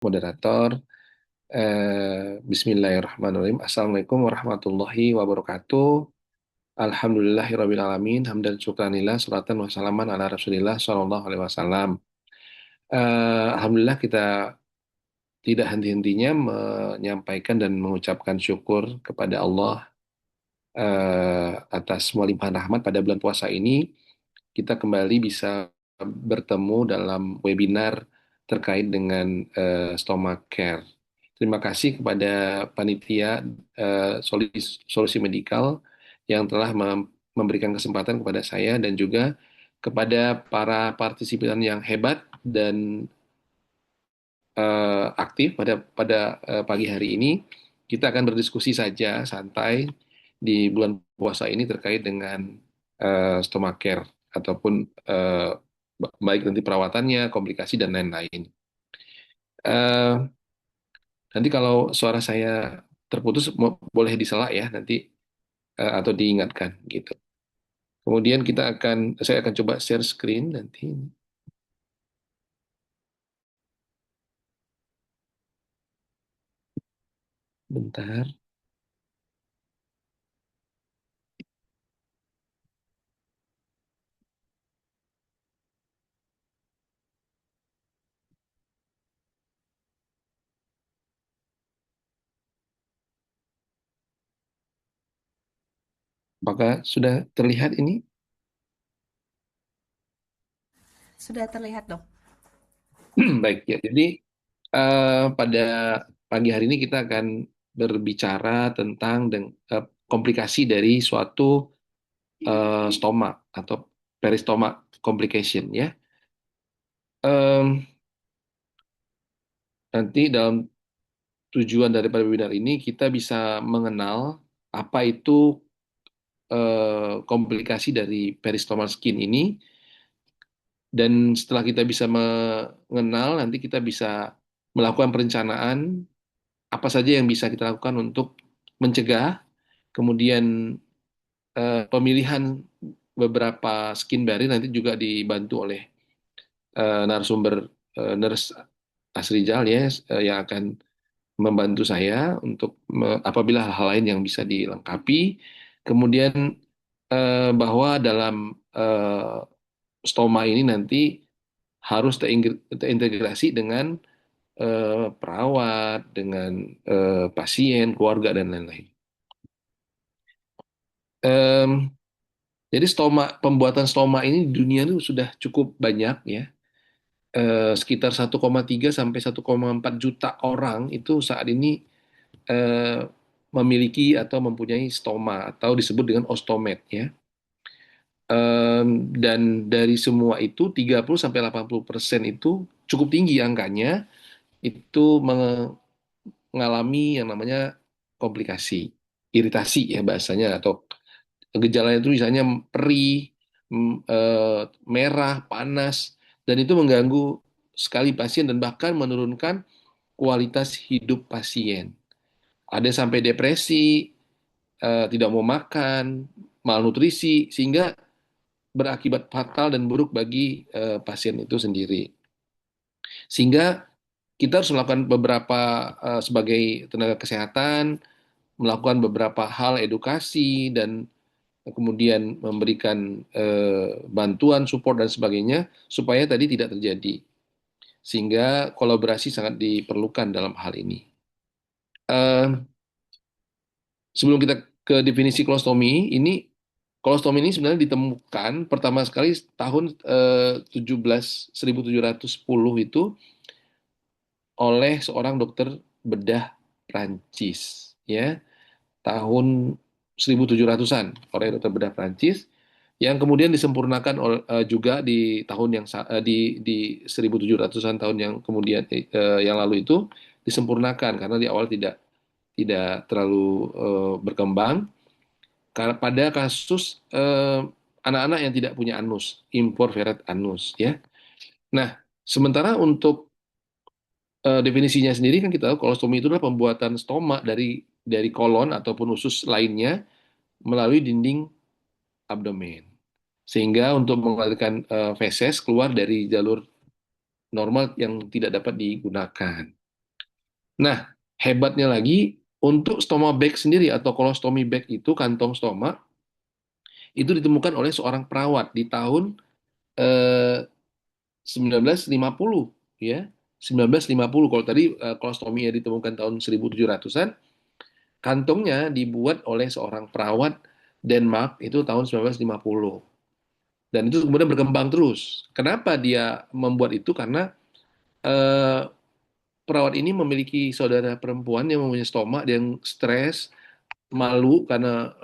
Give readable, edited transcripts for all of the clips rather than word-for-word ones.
Moderator. Bismillahirrahmanirrahim. Assalamualaikum warahmatullahi wabarakatuh. Alhamdulillahirabbil alamin. Hamdan syukranillah. Salatan wassalaman ala Rasulillah sallallahu alaihi wasallam. Alhamdulillah kita tidak henti-hentinya menyampaikan dan mengucapkan syukur kepada Allah atas semua limpahan rahmat pada bulan puasa ini. Kita kembali bisa bertemu dalam webinar terkait dengan stomach care. Terima kasih kepada panitia Solusi Medikal yang telah memberikan kesempatan kepada saya dan juga kepada para partisipan yang hebat dan aktif pada pada pagi hari ini. Kita akan berdiskusi saja santai di bulan puasa ini terkait dengan stomach care ataupun eh, baik nanti perawatannya, komplikasi dan lain-lain. Eh, Nanti kalau suara saya terputus boleh disela ya nanti atau diingatkan gitu. Kemudian saya akan coba share screen nanti. Bentar. Apakah sudah terlihat ini? Sudah terlihat dok. Baik ya. Jadi pada pagi hari ini kita akan berbicara tentang komplikasi dari suatu stoma atau peristoma complication ya. Em, Nanti dalam tujuan daripada webinar ini kita bisa mengenal apa itu komplikasi dari peristomal skin ini, dan setelah kita bisa mengenal nanti kita bisa melakukan perencanaan apa saja yang bisa kita lakukan untuk mencegah, kemudian pemilihan beberapa skin barrier nanti juga dibantu oleh narasumber Nurse Asrijal ya, yang akan membantu saya untuk apabila hal-hal lain yang bisa dilengkapi. Kemudian bahwa dalam stoma ini nanti harus terintegrasi dengan perawat, dengan pasien, keluarga dan lain-lain. Em, jadi pembuatan stoma ini di dunia itu sudah cukup banyak ya. Sekitar 1,3 sampai 1,4 juta orang itu saat ini eh, memiliki atau mempunyai stoma atau disebut dengan ostomed ya. Dan dari semua itu 30 sampai 80% itu cukup tinggi angkanya itu mengalami yang namanya komplikasi, iritasi ya bahasanya, atau gejalanya itu misalnya perih, merah, panas, dan itu mengganggu sekali pasien dan bahkan menurunkan kualitas hidup pasien. Ada sampai depresi, tidak mau makan, malnutrisi, sehingga berakibat fatal dan buruk bagi pasien itu sendiri. Sehingga kita harus melakukan beberapa sebagai tenaga kesehatan, melakukan beberapa hal edukasi dan kemudian memberikan bantuan, support dan sebagainya supaya tadi tidak terjadi. Sehingga kolaborasi sangat diperlukan dalam hal ini. Eh, Sebelum kita ke definisi kolostomi, kolostomi ini sebenarnya ditemukan pertama sekali tahun 1710 itu oleh seorang dokter bedah Prancis, ya, tahun 1700-an oleh dokter bedah Prancis, yang kemudian disempurnakan juga di tahun di 1700-an tahun yang kemudian yang lalu itu disempurnakan karena di awal tidak tidak terlalu berkembang karena pada kasus anak-anak yang tidak punya anus, imperforate anus ya. Nah, sementara untuk definisinya sendiri kan kita tahu kolostomi itu adalah pembuatan stoma dari kolon ataupun usus lainnya melalui dinding abdomen. Sehingga untuk mengeluarkan feses keluar dari jalur normal yang tidak dapat digunakan. Nah, hebatnya lagi, untuk stoma bag sendiri atau colostomy bag itu, kantong stoma, itu ditemukan oleh seorang perawat di tahun eh, 1950, ya. 1950. Kalau tadi colostomy ya ditemukan tahun 1700-an, kantongnya dibuat oleh seorang perawat Denmark itu tahun 1950. Dan itu kemudian berkembang terus. Kenapa dia membuat itu? Karena eh, perawat ini memiliki saudara perempuan yang mempunyai stoma, dia yang stres, malu karena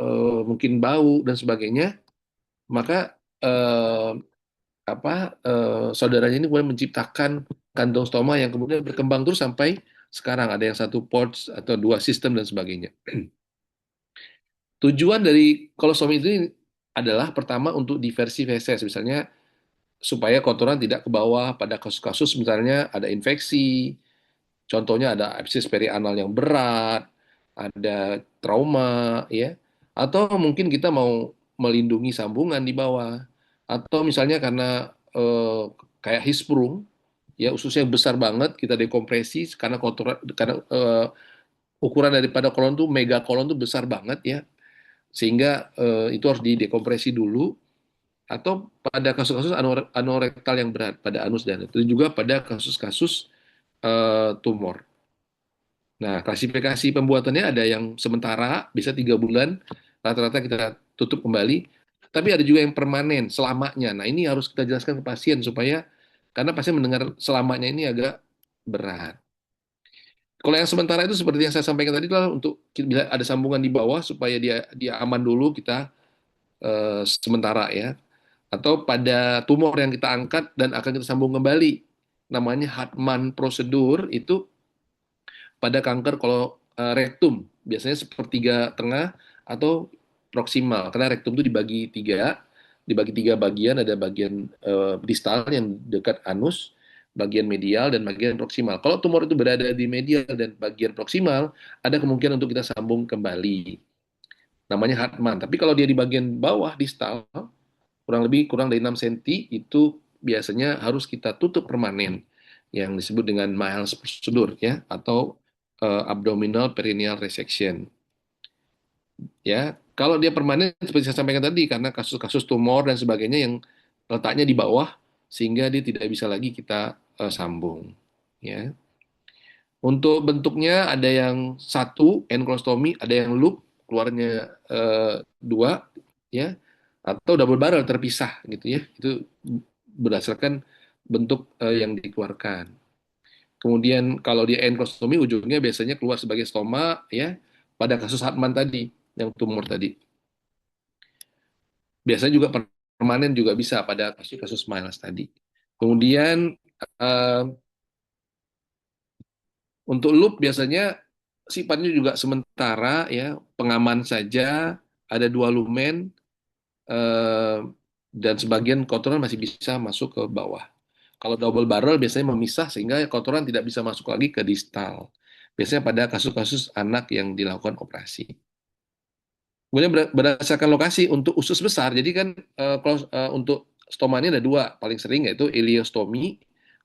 mungkin bau dan sebagainya. Maka saudaranya ini kemudian menciptakan kantong stoma yang kemudian berkembang terus sampai sekarang ada yang satu ports atau dua sistem dan sebagainya. Tujuan dari kolostomi ini adalah pertama untuk diversi feses, misalnya supaya kotoran tidak ke bawah pada kasus-kasus misalnya ada infeksi, contohnya ada abses perianal yang berat, ada trauma, ya, atau mungkin kita mau melindungi sambungan di bawah, atau misalnya karena kayak hisprum, ya ususnya besar banget, kita dekompresi karena kotoran, karena ukuran daripada kolon tuh mega kolon tuh besar banget ya, sehingga itu harus didekompresi dulu. Atau pada kasus-kasus anorektal yang berat pada anus dan itu juga pada kasus-kasus tumor. Nah, klasifikasi pembuatannya ada yang sementara, bisa 3 bulan, rata-rata kita tutup kembali. Tapi ada juga yang permanen, selamanya. Nah, ini harus kita jelaskan ke pasien supaya, karena pasien mendengar selamanya ini agak berat. Kalau yang sementara itu seperti yang saya sampaikan tadi, adalah untuk bila ada sambungan di bawah supaya dia dia aman dulu, kita sementara ya. Atau pada tumor yang kita angkat dan akan kita sambung kembali. Namanya Hartmann prosedur, itu pada kanker kalau rektum, biasanya sepertiga tengah atau proksimal, karena rektum itu dibagi tiga bagian, ada bagian distal yang dekat anus, bagian medial, dan bagian proksimal. Kalau tumor itu berada di medial dan bagian proksimal, ada kemungkinan untuk kita sambung kembali. Namanya Hartmann. Tapi kalau dia di bagian bawah distal, kurang dari 6 cm, itu biasanya harus kita tutup permanen yang disebut dengan Miles prosedur ya, atau abdominal perineal resection ya. Kalau dia permanen seperti saya sampaikan tadi, karena kasus-kasus tumor dan sebagainya yang letaknya di bawah, sehingga dia tidak bisa lagi kita sambung ya. Untuk bentuknya ada yang satu enkolostomi, ada yang loop keluarnya dua ya, atau double barrel terpisah gitu ya. Itu berdasarkan bentuk yang dikeluarkan. Kemudian kalau dia enkolostomi, ujungnya biasanya keluar sebagai stoma ya. Pada kasus Hartmann tadi, yang tumor tadi. Biasanya juga permanen juga bisa pada kasus-kasus Miles tadi. Kemudian eh, untuk loop biasanya sifatnya juga sementara ya, pengaman saja, ada dua lumen, eh, dan sebagian kotoran masih bisa masuk ke bawah. Kalau double barrel biasanya memisah sehingga kotoran tidak bisa masuk lagi ke distal. Biasanya pada kasus-kasus anak yang dilakukan operasi. Kemudian berdasarkan lokasi untuk usus besar, jadi kan kalau untuk stoma ini ada dua paling sering, yaitu ileostomi,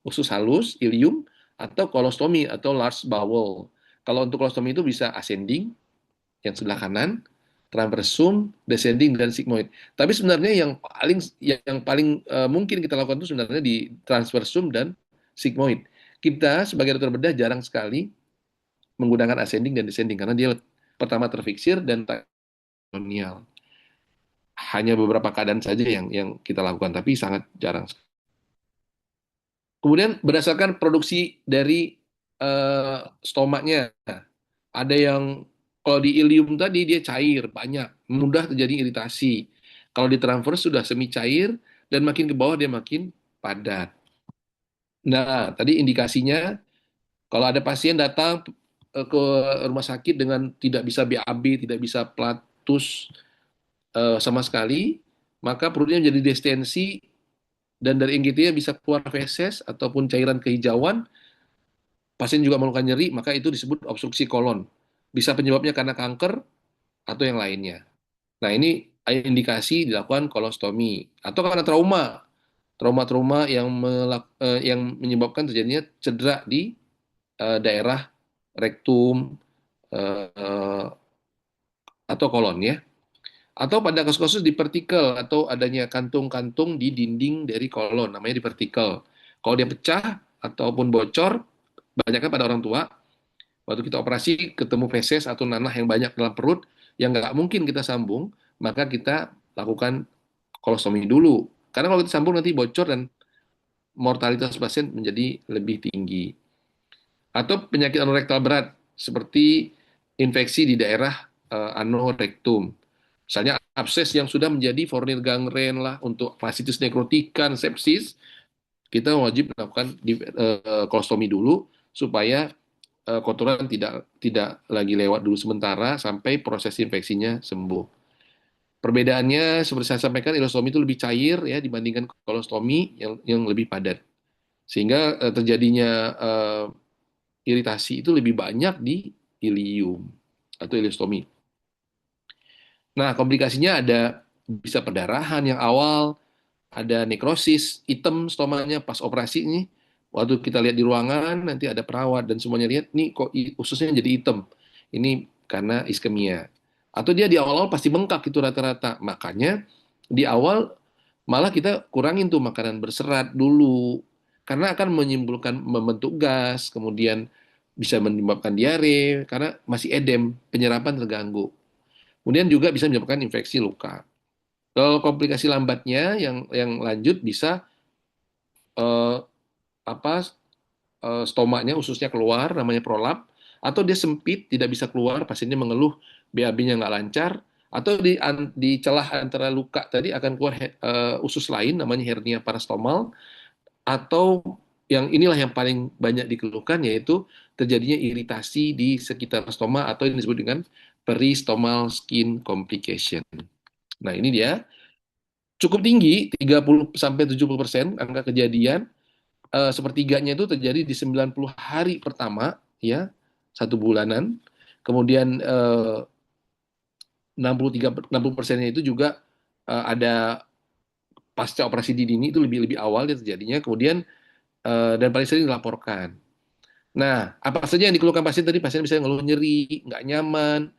usus halus, ilium, atau kolostomi atau large bowel. Kalau untuk kolostomi itu bisa ascending, yang sebelah kanan, transversum, descending, dan sigmoid. Tapi sebenarnya yang paling mungkin kita lakukan itu sebenarnya di transversum dan sigmoid. Kita sebagai dokter bedah jarang sekali menggunakan ascending dan descending karena dia pertama terfiksir dan kolonial. Hanya beberapa keadaan saja yang kita lakukan, tapi sangat jarang. Kemudian berdasarkan produksi dari stomanya, ada yang kalau di ilium tadi dia cair banyak, mudah terjadi iritasi. Kalau di transverse sudah semi cair dan makin ke bawah dia makin padat. Nah, tadi indikasinya kalau ada pasien datang ke rumah sakit dengan tidak bisa BAB, tidak bisa platus sama sekali, maka perutnya menjadi distensi dan dari inggitnya bisa keluar feses ataupun cairan kehijauan, pasien juga melakukan nyeri, maka itu disebut obstruksi kolon. Bisa penyebabnya karena kanker atau yang lainnya. Nah, ini indikasi dilakukan kolostomi atau karena trauma. Trauma-trauma yang menyebabkan terjadinya cedera di daerah rektum, eh, atau kolon ya. Atau pada kasus-kasus di vertikal atau adanya kantung-kantung di dinding dari kolon, namanya di vertikal. Kalau dia pecah ataupun bocor, banyaknya pada orang tua, waktu kita operasi ketemu feses atau nanah yang banyak dalam perut, yang nggak mungkin kita sambung, maka kita lakukan kolostomi dulu. Karena kalau kita sambung nanti bocor dan mortalitas pasien menjadi lebih tinggi. Atau penyakit anorektal berat, seperti infeksi di daerah anorektum. Misalnya abses yang sudah menjadi fornir gangren lah, untuk fasciitis nekrotikan, sepsis, kita wajib melakukan kolostomi dulu supaya kotoran tidak tidak lagi lewat dulu sementara sampai proses infeksinya sembuh. Perbedaannya seperti saya sampaikan, ileostomi itu lebih cair ya dibandingkan kolostomi yang lebih padat. Sehingga terjadinya iritasi itu lebih banyak di ilium atau ileostomi. Nah, komplikasinya ada bisa perdarahan yang awal, ada nekrosis, hitam stomanya pas operasi ini. Waktu kita lihat di ruangan, nanti ada perawat dan semuanya lihat, nih kok ususnya jadi hitam. Ini karena iskemia. Atau dia di awal-awal pasti bengkak itu rata-rata. Makanya di awal malah kita kurangin tuh makanan berserat dulu. Karena akan menimbulkan membentuk gas, kemudian bisa menyebabkan diare, karena masih edem, penyerapan terganggu. Kemudian juga bisa menyebabkan infeksi luka. Kalau komplikasi lambatnya yang lanjut bisa eh, apa stomaknya ususnya keluar namanya prolap, atau dia sempit tidak bisa keluar, pasiennya mengeluh BAB-nya nggak lancar, atau di celah antara luka tadi akan keluar usus lain namanya hernia parastomal, atau yang inilah yang paling banyak dikeluhkan, yaitu terjadinya iritasi di sekitar stoma atau yang disebut dengan peristomal skin complication. Nah, ini dia cukup tinggi, 30 sampai 70% angka kejadian. Sepertiganya itu terjadi di 90 hari pertama, ya, 1 bulanan. Kemudian 60% itu juga ada pasca operasi di dini, itu lebih lebih awal dia terjadinya. Kemudian dan paling sering dilaporkan. Nah, apa saja yang dikeluhkan pasien tadi? Pasien bisa ngeluh nyeri, nggak nyaman,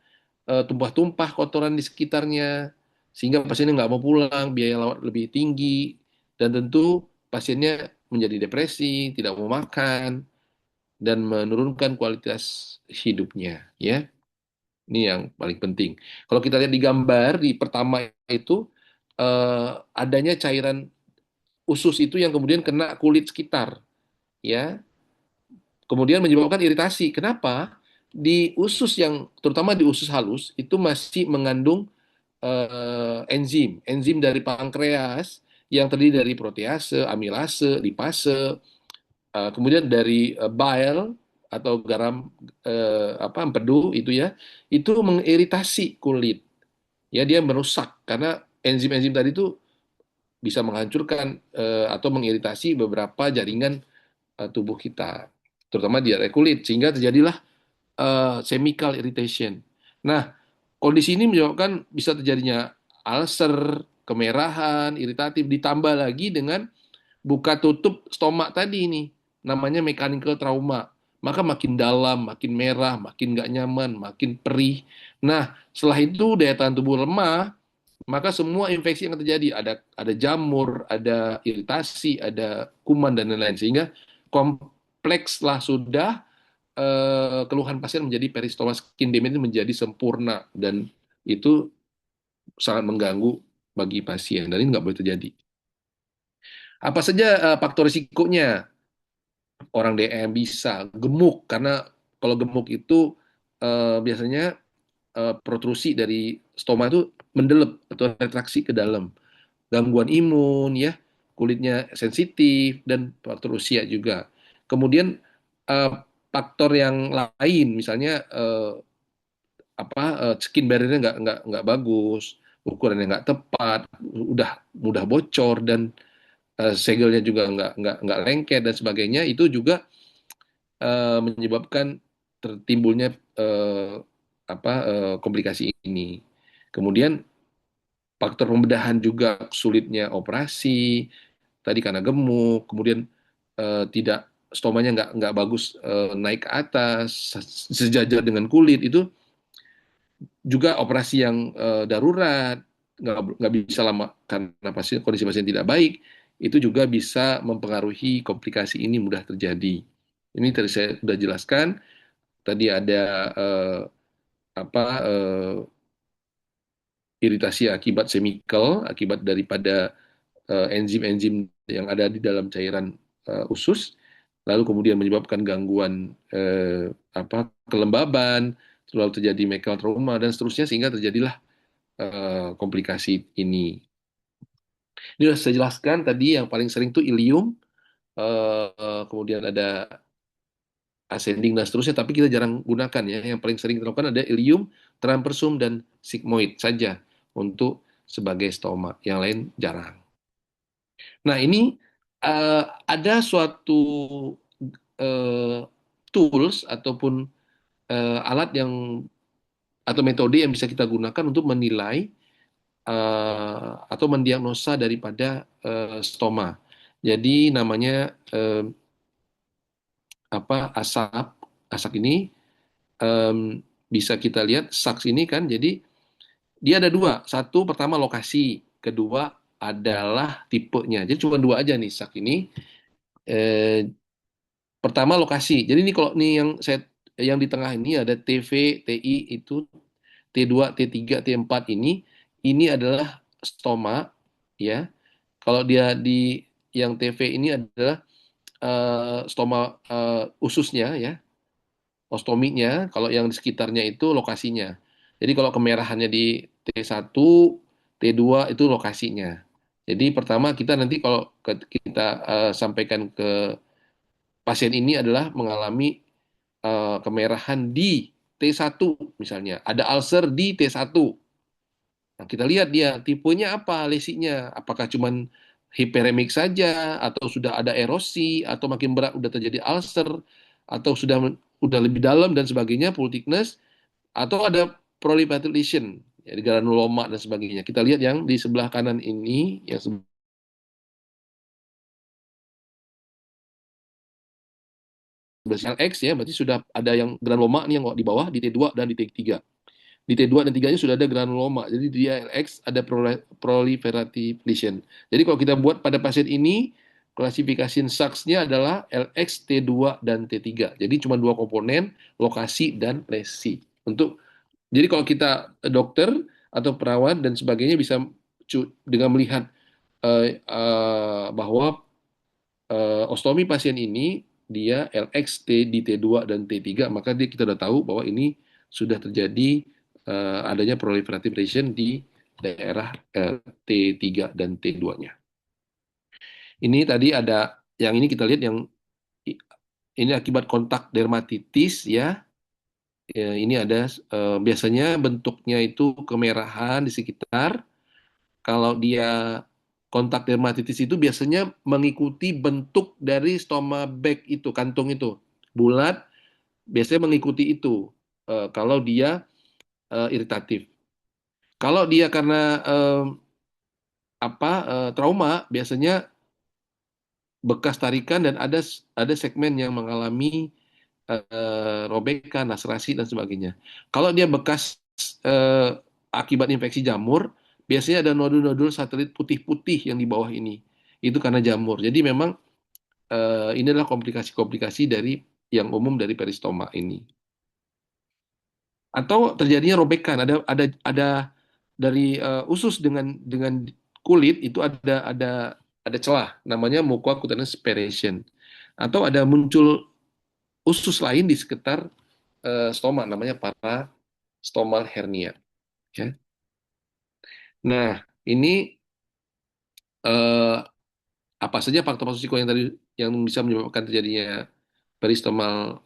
tumpah-tumpah kotoran di sekitarnya, sehingga pasiennya nggak mau pulang, biaya lawat lebih tinggi, dan tentu pasiennya menjadi depresi, tidak mau makan, dan menurunkan kualitas hidupnya. Ya, ini yang paling penting. Kalau kita lihat di gambar di pertama itu adanya cairan usus itu yang kemudian kena kulit sekitar, ya, kemudian menyebabkan iritasi. Kenapa? Di usus yang terutama di usus halus itu masih mengandung enzim dari pankreas yang terdiri dari protease, amilase, lipase, kemudian dari bile atau garam empedu itu ya, itu mengiritasi kulit. Ya, dia merusak karena enzim-enzim tadi itu bisa menghancurkan atau mengiritasi beberapa jaringan tubuh kita, terutama di area kulit, sehingga terjadilah chemical irritation. Nah, kondisi ini menyebabkan bisa terjadinya ulcer, kemerahan, iritatif, ditambah lagi dengan buka tutup stomak tadi ini, namanya mechanical trauma. Maka makin dalam, makin merah, makin nggak nyaman, makin perih. Nah, setelah itu daya tahan tubuh lemah, maka semua infeksi yang terjadi, ada jamur, ada iritasi, ada kuman dan lain-lain, sehingga komplekslah sudah keluhan pasien menjadi peristoma skin damage menjadi sempurna, dan itu sangat mengganggu bagi pasien, dan ini nggak boleh terjadi. Apa saja faktor risikonya? Orang DM bisa gemuk, karena kalau gemuk itu biasanya protrusi dari stoma itu mendelep atau retraksi ke dalam. Gangguan imun ya, kulitnya sensitif, dan faktor usia juga. Kemudian eh, faktor yang lain, misalnya skin barrier-nya nggak bagus, ukurannya nggak tepat, udah mudah bocor, dan segelnya juga nggak lengket dan sebagainya, itu juga menyebabkan tertimbulnya komplikasi ini. Kemudian faktor pembedahan juga sulitnya operasi tadi karena gemuk, kemudian tidak stomanya nggak bagus, naik ke atas sejajar dengan kulit, itu juga operasi yang darurat, nggak bisa lama karena kondisi pasien tidak baik, itu juga bisa mempengaruhi komplikasi ini mudah terjadi. Ini tadi saya sudah jelaskan. Tadi ada apa iritasi akibat chemical, akibat daripada enzim-enzim yang ada di dalam cairan usus, lalu kemudian menyebabkan gangguan kelembaban, lalu terjadi mekal trauma dan seterusnya sehingga terjadilah komplikasi ini. Ini sudah saya jelaskan tadi yang paling sering itu ilium, kemudian ada ascending dan seterusnya, tapi kita jarang gunakan ya. Yang paling sering kita lakukan ada ilium, transversum, dan sigmoid saja untuk sebagai stoma. Yang lain jarang. Nah, ini ada suatu eh, tools ataupun alat yang atau metode yang bisa kita gunakan untuk menilai atau mendiagnosa daripada stoma. Jadi namanya asap. Asap ini em, bisa kita lihat SAKS ini kan. Jadi dia ada dua. Satu pertama lokasi, kedua adalah tipenya. Jadi cuma dua aja nih SAK ini. Eh, Pertama lokasi. Jadi ini kalau nih yang di tengah ini ada TV, TI itu T2, T3, T4 ini adalah stoma ya. Kalau dia di yang TV ini adalah stoma ususnya ya, ostominya. Kalau yang di sekitarnya itu lokasinya. Jadi kalau kemerahannya di T1, T2 itu lokasinya. Jadi pertama kita nanti kalau kita sampaikan ke pasien ini adalah mengalami kemerahan di T1 misalnya, ada ulcer di T1. Nah, kita lihat dia tipenya apa, lesinya. Apakah cuman hiperemik saja atau sudah ada erosi atau makin berat udah terjadi ulcer atau udah lebih dalam dan sebagainya, full thickness atau ada proliferative lesion, ya, granuloma dan sebagainya. Kita lihat yang di sebelah kanan ini, yang sebelah LX ya, berarti sudah ada yang granuloma nih yang di bawah di T2 dan di T3. Di T2 dan 3-nya sudah ada granuloma. Jadi dia LX ada proliferative lesion. Jadi kalau kita buat pada pasien ini, klasifikasi SAKS-nya adalah LX, T2, dan T3. Jadi cuma dua komponen, lokasi dan lesi. Jadi kalau kita dokter atau perawat dan sebagainya bisa dengan melihat bahwa ostomi pasien ini dia LX di T2 dan T3, maka kita sudah tahu bahwa ini sudah terjadi adanya proliferative lesion di daerah T3 dan T2-nya. Ini tadi ada yang ini kita lihat yang ini akibat kontak dermatitis ya. Ini ada biasanya bentuknya itu kemerahan di sekitar. Kalau dia kontak dermatitis itu biasanya mengikuti bentuk dari stoma bag itu, kantung itu. Bulat, biasanya mengikuti itu kalau dia iritatif. Kalau dia karena trauma, biasanya bekas tarikan dan ada segmen yang mengalami robekan, laserasi dan sebagainya. Kalau dia bekas akibat infeksi jamur, biasanya ada nodul-nodul satelit putih-putih yang di bawah ini. Itu karena jamur. Jadi memang ini adalah komplikasi-komplikasi dari yang umum dari peristoma ini. Atau terjadinya robekan, ada dari usus dengan kulit itu ada celah, namanya mucocutaneous separation. Atau ada muncul usus lain di sekitar stoma, namanya parastomal hernia. Ya. Nah, ini eh, apa saja faktor resiko yang tadi yang bisa menyebabkan terjadinya peristomal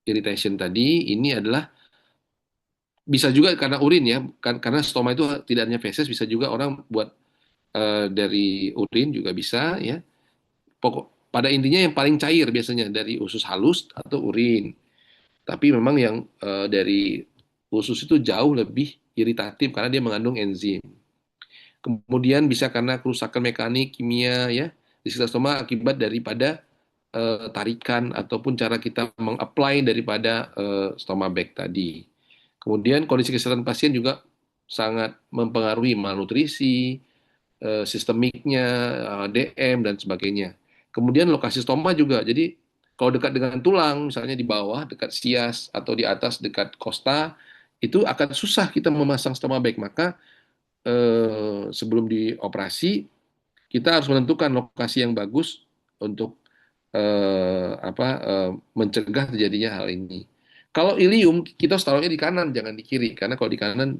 irritation tadi? Ini adalah bisa juga karena urin ya, karena stoma itu tidak hanya feses, bisa juga orang buat dari urin juga bisa ya. Pada intinya yang paling cair biasanya dari usus halus atau urin. Tapi memang yang dari usus itu jauh lebih iritatif karena dia mengandung enzim. Kemudian bisa karena kerusakan mekanik, kimia ya di sekitar stoma akibat daripada tarikan ataupun cara kita meng-apply daripada stomabag tadi. Kemudian kondisi kesehatan pasien juga sangat mempengaruhi malnutrisi, sistemiknya, DM dan sebagainya. Kemudian lokasi stoma juga. Jadi kalau dekat dengan tulang, misalnya di bawah dekat sias atau di atas dekat kosta, itu akan susah kita memasang stoma bag. Maka sebelum dioperasi kita harus menentukan lokasi yang bagus untuk mencegah terjadinya hal ini. Kalau ilium kita harus taruhnya di kanan, jangan di kiri, karena kalau di kanan,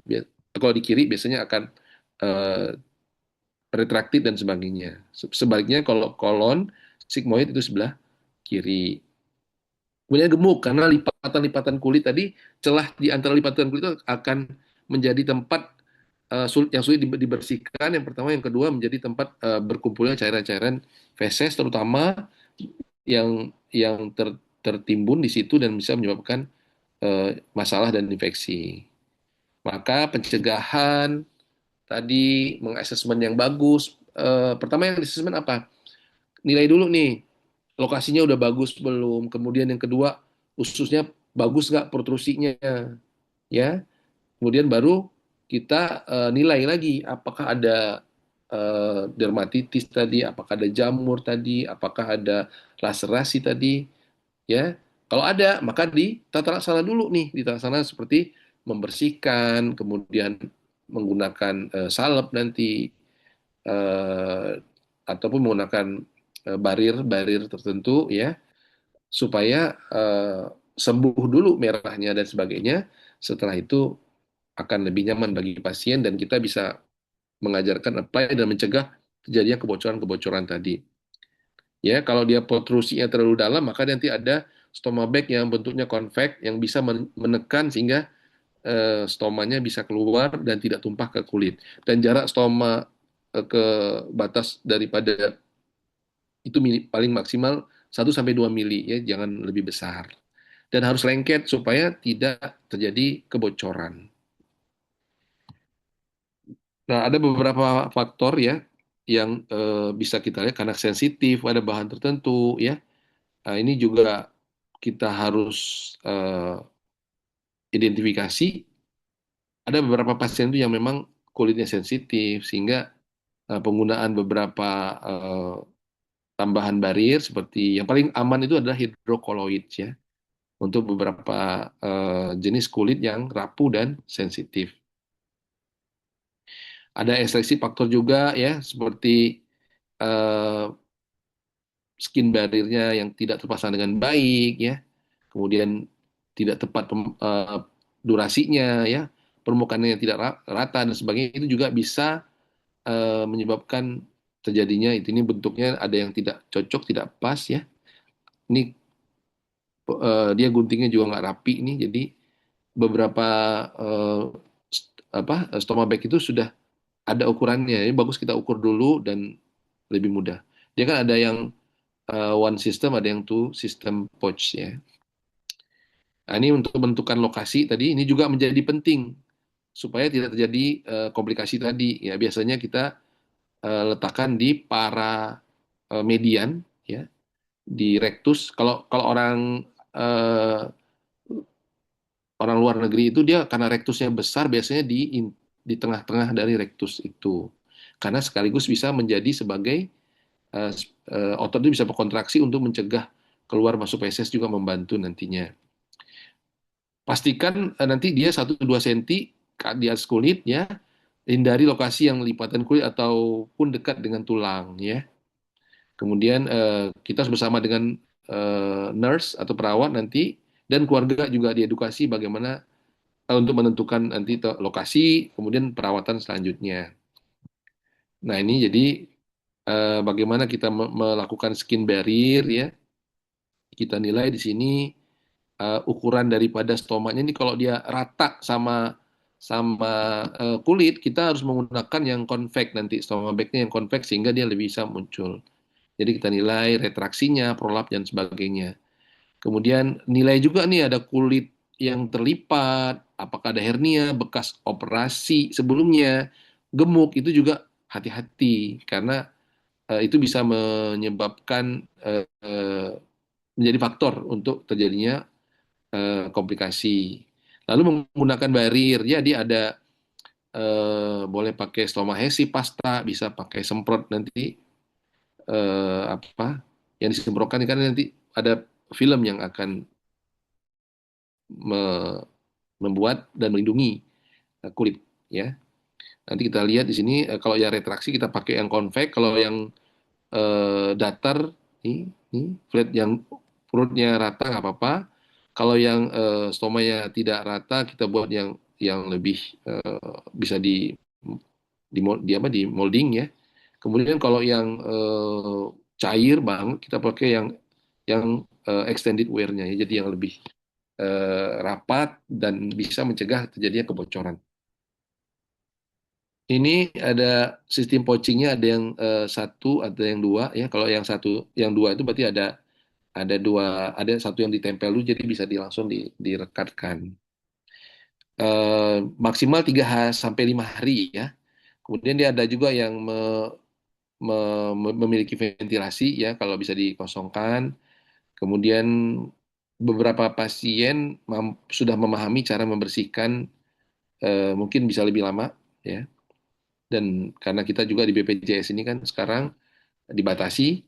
kalau di kiri biasanya akan eh, retraktif dan sebagainya. Sebaliknya kalau kolon sigmoid itu sebelah kiri. Kemudian gemuk karena lipatan-lipatan kulit tadi, celah di antara lipatan kulit itu akan menjadi tempat yang sulit dibersihkan. Yang pertama, yang kedua menjadi tempat berkumpulnya cairan-cairan feses, terutama yang tertimbun di situ dan bisa menyebabkan masalah dan infeksi. Maka pencegahan tadi, mengasesmen yang bagus. Pertama yang asesmen apa? Nilai dulu nih, lokasinya udah bagus belum. Kemudian yang kedua, ususnya bagus nggak protrusinya, ya. Kemudian baru kita nilai lagi, apakah ada dermatitis tadi, apakah ada jamur tadi, apakah ada laserasi tadi, ya. Kalau ada, maka ditata laksana dulu nih, ditata laksana seperti membersihkan, kemudian menggunakan salep nanti, eh, ataupun menggunakan barir-barir tertentu, ya, supaya sembuh dulu merahnya dan sebagainya. Setelah itu akan lebih nyaman bagi pasien dan kita bisa mengajarkan apply dan mencegah terjadinya kebocoran-kebocoran tadi. Ya, kalau dia protrusinya terlalu dalam, maka nanti ada stoma bag yang bentuknya convex yang bisa menekan sehingga stomanya bisa keluar dan tidak tumpah ke kulit. Dan jarak stoma ke batas daripada itu paling maksimal 1 sampai 2 mili, ya, jangan lebih besar. Dan harus lengket supaya tidak terjadi kebocoran. Nah, ada beberapa faktor, ya, yang bisa kita lihat karena sensitif ada bahan tertentu, ya. Nah, ini juga kita harus identifikasi. Ada beberapa pasien itu yang memang kulitnya sensitif sehingga penggunaan beberapa eh, tambahan barir seperti yang paling aman itu adalah hidrokoloid, ya, untuk beberapa jenis kulit yang rapuh dan sensitif. Ada ekstraksi faktor juga, ya, seperti eh, skin barrier-nya yang tidak terpasang dengan baik, ya, kemudian tidak tepat durasinya, ya, permukaannya yang tidak rata dan sebagainya, itu juga bisa menyebabkan terjadinya itu. Ini bentuknya ada yang tidak cocok, tidak pas, ya. Ini dia guntingnya juga nggak rapi nih, jadi beberapa eh, stoma bag itu sudah ada ukurannya. Ini bagus kita ukur dulu dan lebih mudah. Dia kan ada yang one system, ada yang two system pouch, ya. Nah, ini untuk menentukan lokasi tadi, ini juga menjadi penting supaya tidak terjadi komplikasi tadi. Ya, biasanya kita letakkan di para median, ya, di rectus. Kalau kalau eh, orang luar negeri itu dia karena rektusnya besar, biasanya di tengah-tengah dari rektus itu. Karena sekaligus bisa menjadi sebagai eh, otot itu bisa berkontraksi untuk mencegah keluar masuk feses, juga membantu nantinya. Pastikan nanti dia 1-2 senti di atas kulit, ya. Hindari lokasi yang lipatan kulit ataupun dekat dengan tulang, ya. Kemudian kita harus bersama dengan nurse atau perawat nanti, dan keluarga juga diedukasi bagaimana untuk menentukan nanti lokasi, kemudian perawatan selanjutnya. Nah, ini jadi bagaimana kita melakukan skin barrier, ya. Kita nilai di sini ukuran daripada stomanya ini, kalau dia rata sama sama kulit, kita harus menggunakan yang convex nanti, stoma bagnya yang convex sehingga dia lebih bisa muncul. Jadi kita nilai retraksinya, prolap dan sebagainya. Kemudian nilai juga nih ada kulit yang terlipat, apakah ada hernia, bekas operasi sebelumnya, gemuk, itu juga hati-hati karena itu bisa menyebabkan menjadi faktor untuk terjadinya komplikasi. Lalu menggunakan barrier, ya dia ada boleh pakai stomahesi pasta, bisa pakai semprot nanti apa yang disemprotkan kan nanti ada film yang akan me- membuat dan melindungi kulit ya. Nanti kita lihat di sini kalau yang retraksi kita pakai yang konvek, kalau yang datar ini flat yang perutnya rata nggak apa-apa. Kalau yang stomanya tidak rata kita buat yang lebih bisa di apa di molding ya. Kemudian kalau yang cair banget kita pakai yang extended wear-nya ya, jadi yang lebih rapat dan bisa mencegah terjadinya kebocoran. Ini ada sistem pouchingnya, ada yang satu, ada yang dua ya. Kalau yang satu, yang dua itu berarti ada dua, ada satu yang ditempel dulu, jadi bisa langsung direkatkan. Maksimal 3 sampai 5 hari ya. Kemudian dia ada juga yang memiliki ventilasi ya, kalau bisa dikosongkan. Kemudian beberapa pasien sudah memahami cara membersihkan, mungkin bisa lebih lama ya. Dan karena kita juga di BPJS ini kan sekarang dibatasi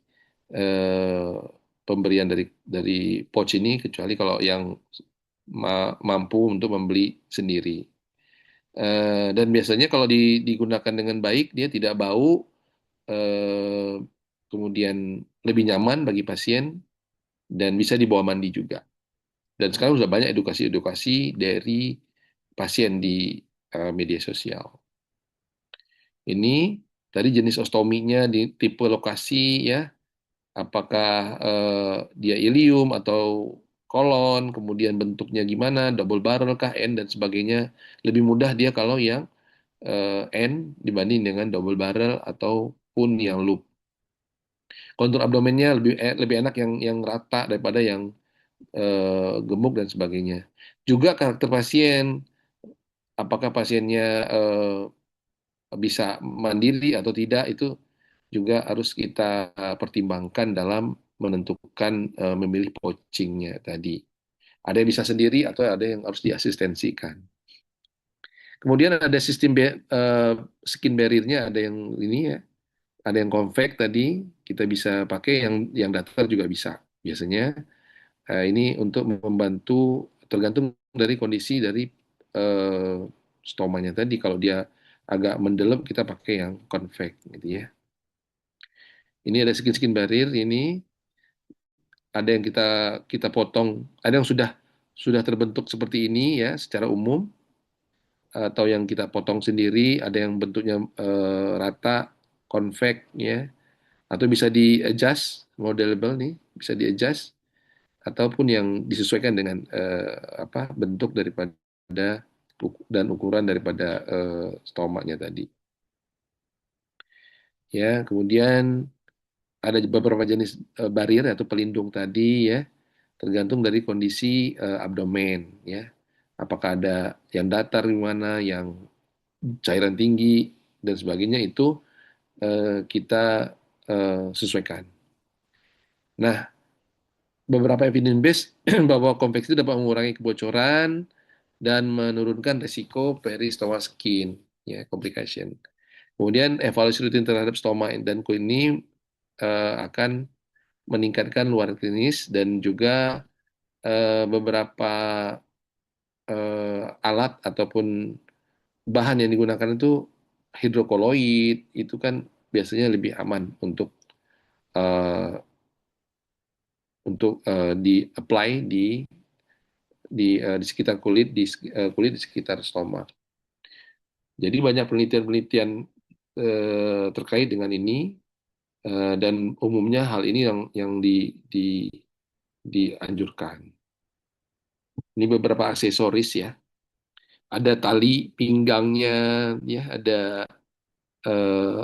eh, pemberian dari pouch ini kecuali kalau yang mampu untuk membeli sendiri. Dan biasanya kalau digunakan dengan baik dia tidak bau, eh, kemudian lebih nyaman bagi pasien dan bisa dibawa mandi juga. Dan sekarang sudah banyak edukasi-edukasi dari pasien di media sosial. Ini tadi jenis ostominya di tipe lokasi ya, apakah dia ilium atau kolon, kemudian bentuknya gimana, double barrel kah, N dan sebagainya. Lebih mudah dia kalau yang N dibanding dengan double barrel ataupun yang loop. Kontur abdomennya lebih enak yang rata daripada yang gemuk dan sebagainya. Juga karakter pasien, apakah pasiennya bisa mandiri atau tidak itu juga harus kita pertimbangkan dalam menentukan memilih coachingnya tadi. Ada yang bisa sendiri atau ada yang harus diasistensikan. Kemudian ada sistem skin barrier-nya, ada yang ini ya, ada yang convex tadi kita bisa pakai, yang datar juga bisa. Biasanya ini untuk membantu tergantung dari kondisi dari eh, stomanya tadi. Kalau dia agak mendelep kita pakai yang convex gitu ya. Ini ada skin barrier ini, ada yang kita kita potong, ada yang sudah terbentuk seperti ini ya secara umum, atau yang kita potong sendiri, ada yang bentuknya rata, convex ya, atau bisa di adjust, modelable nih, bisa di adjust ataupun yang disesuaikan dengan apa bentuk daripada dan ukuran daripada stomaknya tadi. Ya, kemudian ada beberapa jenis barrier atau pelindung tadi ya, tergantung dari kondisi abdomen ya. Apakah ada yang datar di mana, yang cairan tinggi dan sebagainya itu kita sesuaikan. Nah, beberapa evidence base bahwa kompleks itu dapat mengurangi kebocoran dan menurunkan risiko peristomal skin ya complication. Kemudian evaluasi rutin terhadap stoma dan kulit ini akan meningkatkan luar klinis, dan juga beberapa alat ataupun bahan yang digunakan itu hidrokoloid, itu kan biasanya lebih aman eh, untuk di apply di sekitar kulit, kulit di sekitar stoma. Jadi banyak penelitian-penelitian terkait dengan ini, dan umumnya hal ini yang dianjurkan. Ini beberapa aksesoris ya. Ada tali pinggangnya ya,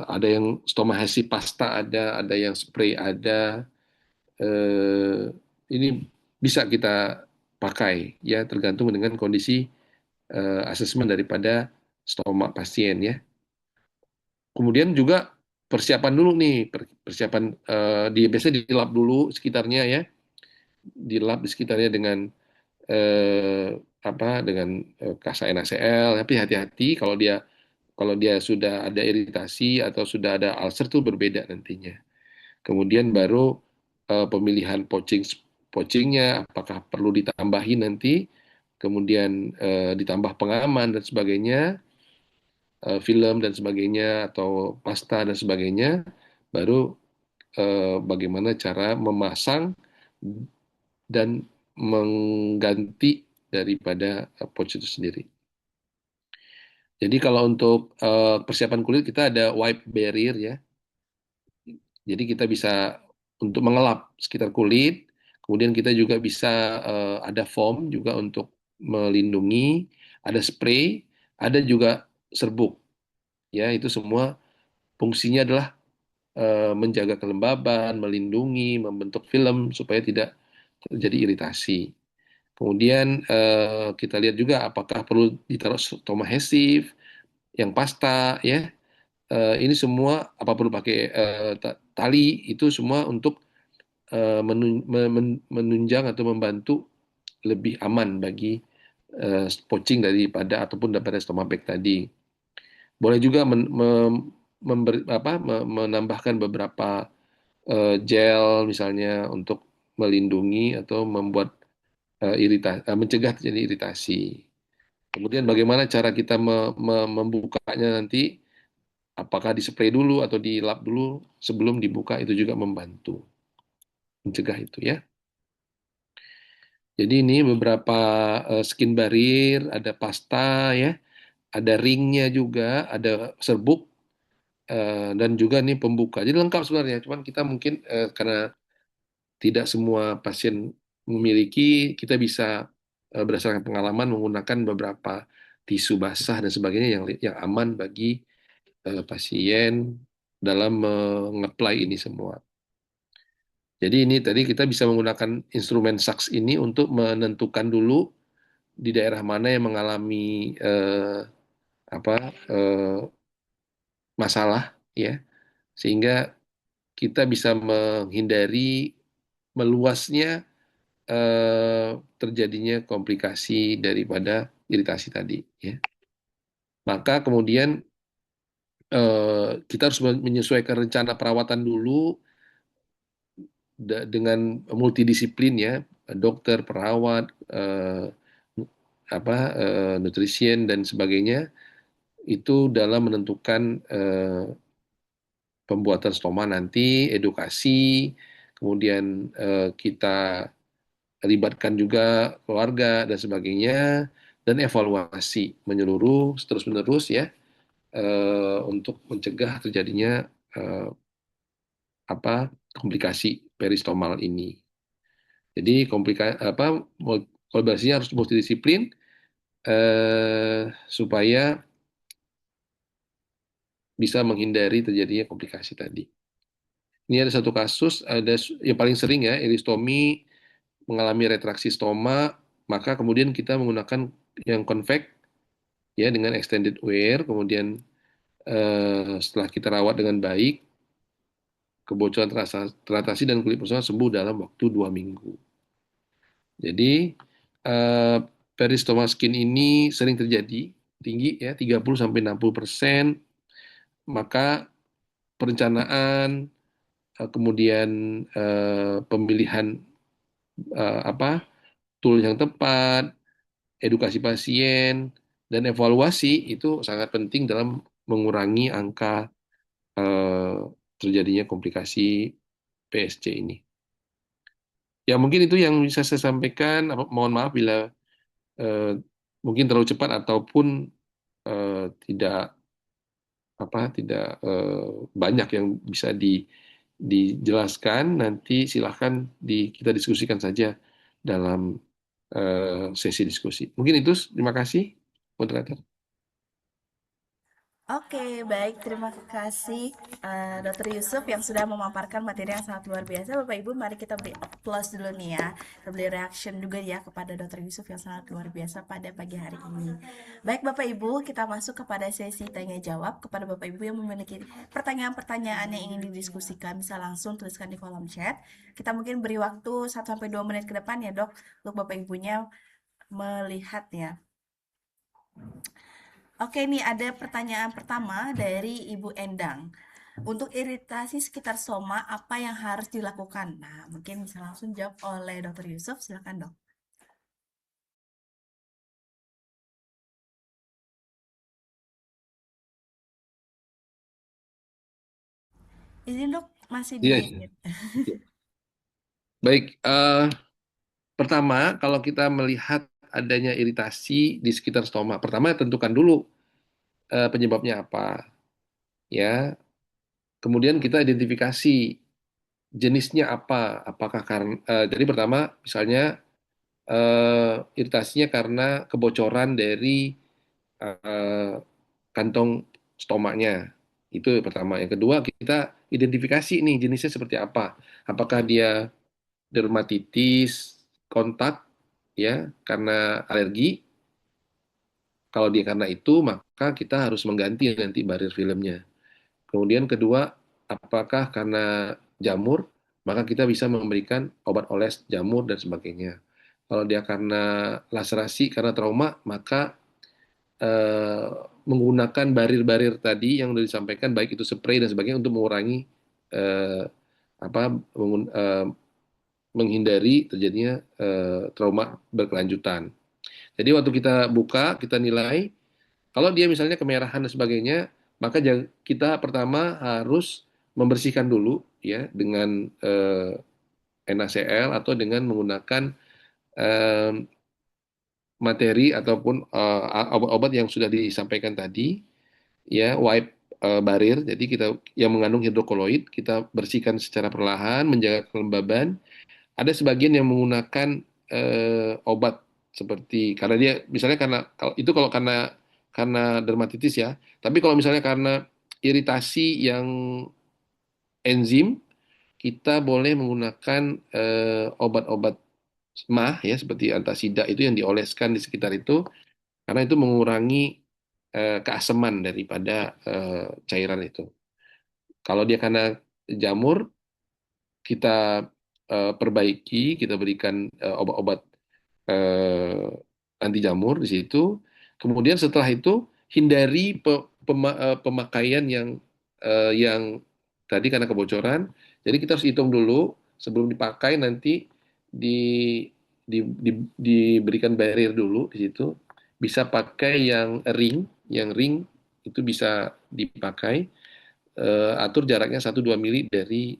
ada yang stomahesi pasta, ada yang spray, ada eh, ini bisa kita pakai ya tergantung dengan kondisi asesmen daripada stoma pasien ya. Kemudian juga persiapan dulu nih, persiapan biasanya di lab dulu sekitarnya ya, di lab di sekitarnya dengan eh, apa dengan kasa NaCl. Tapi hati-hati kalau dia sudah ada iritasi atau sudah ada ulcer tuh berbeda nantinya. Kemudian baru pemilihan pouchingnya, apakah perlu ditambahin nanti, kemudian ditambah pengaman dan sebagainya, film dan sebagainya atau pasta dan sebagainya, baru bagaimana cara memasang dan mengganti daripada pouch itu sendiri. Jadi kalau untuk persiapan kulit kita ada wipe barrier ya. Jadi kita bisa untuk mengelap sekitar kulit, kemudian kita juga bisa ada foam juga untuk melindungi, ada spray, ada juga serbuk. Ya, itu semua fungsinya adalah menjaga kelembaban, melindungi, membentuk film supaya tidak terjadi iritasi. Kemudian kita lihat juga apakah perlu ditaruh stomahesif, yang pasta, ya. Ini semua apa perlu pakai tali itu semua untuk menunjang atau membantu lebih aman bagi poaching daripada ataupun daripada stomach tadi. Boleh juga menambahkan beberapa gel misalnya untuk melindungi atau membuat mencegah terjadi iritasi. Kemudian bagaimana cara kita membukanya nanti? Apakah di spray dulu atau di lap dulu sebelum dibuka itu juga membantu mencegah itu ya. Jadi ini beberapa skin barrier, ada pasta ya, ada ringnya juga, ada serbuk dan juga nih pembuka. Jadi lengkap sebenarnya. Cuman kita mungkin karena tidak semua pasien memiliki, kita bisa berdasarkan pengalaman menggunakan beberapa tisu basah dan sebagainya yang aman bagi pasien dalam mengapply ini semua. Jadi ini tadi kita bisa menggunakan instrumen SAKS ini untuk menentukan dulu di daerah mana yang mengalami apa masalah ya, sehingga kita bisa menghindari meluasnya terjadinya komplikasi daripada iritasi tadi ya. Maka kemudian kita harus menyesuaikan rencana perawatan dulu dengan multidisiplin ya, dokter, perawat, nutrisi dan sebagainya itu dalam menentukan pembuatan stoma nanti, edukasi, kemudian kita libatkan juga keluarga dan sebagainya, dan evaluasi menyeluruh terus-menerus ya untuk mencegah terjadinya eh, komplikasi peristomal ini. Jadi kolaborasinya harus multidisiplin supaya bisa menghindari terjadinya komplikasi tadi. Ini ada satu kasus, yang paling sering ya, eristomi mengalami retraksi stoma, maka kemudian kita menggunakan yang convex ya dengan extended wear, kemudian setelah kita rawat dengan baik, kebocoran teratasi dan kulit personal sembuh dalam waktu 2 minggu. Jadi eh, peristoma skin ini sering terjadi, tinggi ya 30-60%, maka perencanaan kemudian pemilihan tool yang tepat, edukasi pasien, dan evaluasi itu sangat penting dalam mengurangi angka eh, terjadinya komplikasi PSC ini. Ya mungkin itu yang bisa saya sampaikan. Mohon maaf bila eh, mungkin terlalu cepat ataupun tidak banyak yang bisa dijelaskan. Nanti silahkan kita diskusikan saja dalam sesi diskusi. Mungkin itu, terima kasih, moderator. Oke, baik. Terima kasih Dr. Yusuf yang sudah memaparkan materi yang sangat luar biasa. Bapak Ibu, mari kita beri applause dulu nih ya. Kita beri reaction juga ya kepada Dr. Yusuf yang sangat luar biasa pada pagi hari ini. Baik Bapak Ibu, kita masuk kepada sesi tanya jawab. Kepada Bapak Ibu yang memiliki pertanyaan-pertanyaan yang ingin didiskusikan, bisa langsung tuliskan di kolom chat. Kita mungkin beri waktu 1 sampai 2 menit ke depan ya dok, untuk Bapak Ibunya melihatnya. Oke, nih ada pertanyaan pertama dari Ibu Endang. Untuk iritasi sekitar stoma, apa yang harus dilakukan? Nah, mungkin bisa langsung jawab oleh Dr. Yusuf. Silakan, Dok. Ini, Dok, masih di Iya, iya. Baik, pertama kalau kita melihat adanya iritasi di sekitar stoma, pertama tentukan dulu penyebabnya apa, ya. Kemudian kita identifikasi jenisnya apa, apakah karena jadi pertama misalnya iritasinya karena kebocoran dari eh, kantong stomanya. Itu yang pertama. Yang kedua, kita identifikasi nih jenisnya seperti apa. Apakah dia dermatitis kontak ya karena alergi. Kalau dia karena itu, maka kita harus mengganti nanti barir filmnya. Kemudian kedua, apakah karena jamur, maka kita bisa memberikan obat oles jamur dan sebagainya. Kalau dia karena laserasi, karena trauma, maka eh, menggunakan barir-barir tadi yang sudah disampaikan, baik itu spray dan sebagainya untuk mengurangi eh, apa menghindari terjadinya trauma berkelanjutan. Jadi waktu kita buka, kita nilai, kalau dia misalnya kemerahan dan sebagainya, maka kita pertama harus membersihkan dulu ya dengan NaCl atau dengan menggunakan eh, materi ataupun obat-obat yang sudah disampaikan tadi ya wipe barir jadi kita yang mengandung hidrokoloid kita bersihkan secara perlahan menjaga kelembaban. Ada sebagian yang menggunakan obat seperti karena dia misalnya karena kalau itu kalau karena dermatitis ya. Tapi kalau misalnya karena iritasi yang enzim, kita boleh menggunakan obat-obat mah ya seperti antasida itu yang dioleskan di sekitar itu karena itu mengurangi keaseman daripada cairan itu. Kalau dia karena jamur, kita perbaiki, kita berikan obat-obat anti jamur di situ. Kemudian setelah itu hindari pemakaian yang tadi karena kebocoran. Jadi kita harus hitung dulu sebelum dipakai nanti di, diberikan barrier dulu di situ. Bisa pakai yang ring itu bisa dipakai. Atur jaraknya 1-2 mili dari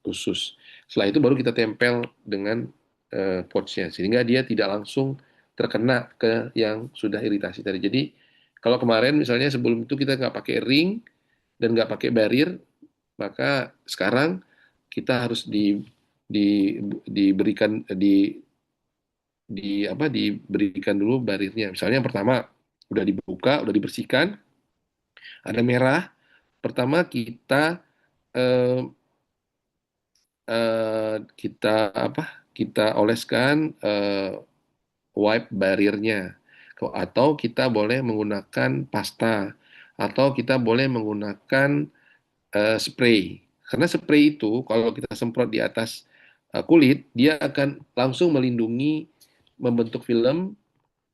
usus. Setelah itu baru kita tempel dengan pouchnya sehingga dia tidak langsung terkena ke yang sudah iritasi tadi. Jadi kalau kemarin misalnya sebelum itu kita nggak pakai ring dan nggak pakai barrier, maka sekarang kita harus diberikan diberikan dulu bariernya. Misalnya yang pertama udah dibuka, udah dibersihkan, ada merah. Pertama eh, kita apa? Kita oleskan wipe bariernya. Atau kita boleh menggunakan pasta atau kita boleh menggunakan spray. Karena spray itu kalau kita semprot di atas kulit, dia akan langsung melindungi membentuk film,